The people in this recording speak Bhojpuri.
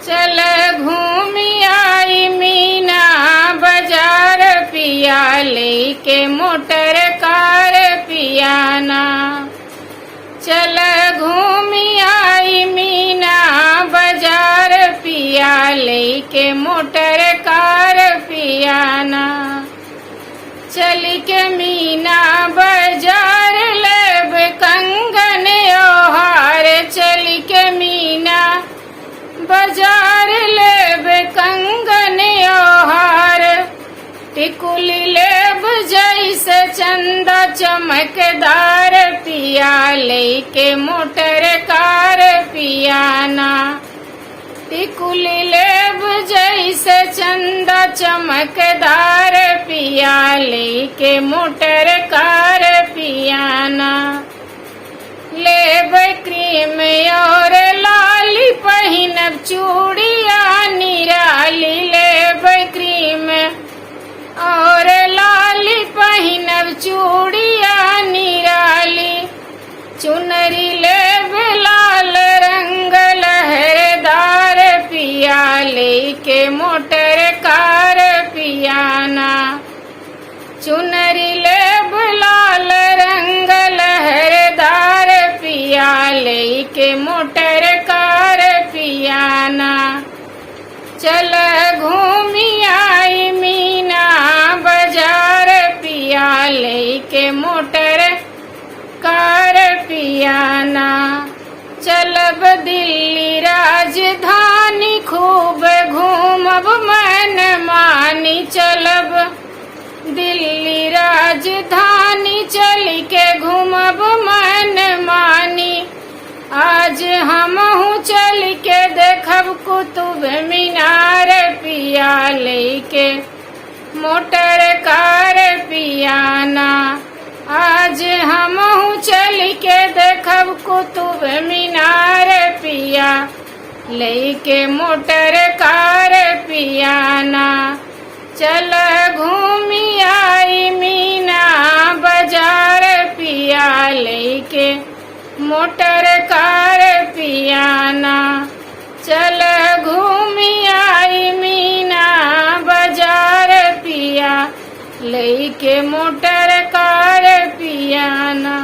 चल घूमी आई मीना बाजार पिया लेके मोटर कार पियाना। चल घूमी आई मीना बाजार पिया लेके मोटर कार पियाना। चल के मीना बाजार लेब कंगन ओहार। चल के मीना बाजार लेब कंगन ओहार। टिकुली लेब जैसे चंदा चमकदार पिया लेके मोटर कार पियाना। टिकुली लेब जैसे चंदा चमकदार पिया लेके मोटर कार पियाना। लेब क्रीम और लाली पहिनब चूड़िया निराली। लेब क्रीम और लाली पहिनब चूड़िया निराली। चुनरी लेब लाल रंग लहरदार पिया लेके मोटर कार पियाना। चुनरी लेब लाल रंग लहरदार पिया लेके मोटर कार पियाना। चल घूमी आई मीना बाजार पिया लेके मोटर कार पियाना। चलब दिल्ली राजधानी खूब घूमब मन मानी। चलब दिल्ली राजधानी चल के घूमब मन मानी। आज हमहू चल के देखब कुतुब मीनार पिया लेके मोटर कार पियाना। आज हमहू चल के देखब कुतुब मीनार पिया लेके मोटर कार पियाना। चल घूमी आई मीना बाजार पिया लेके मोटर कार पियाना। चल घूमी आई मीना बाजार पिया लेके मोटर कार पियाना।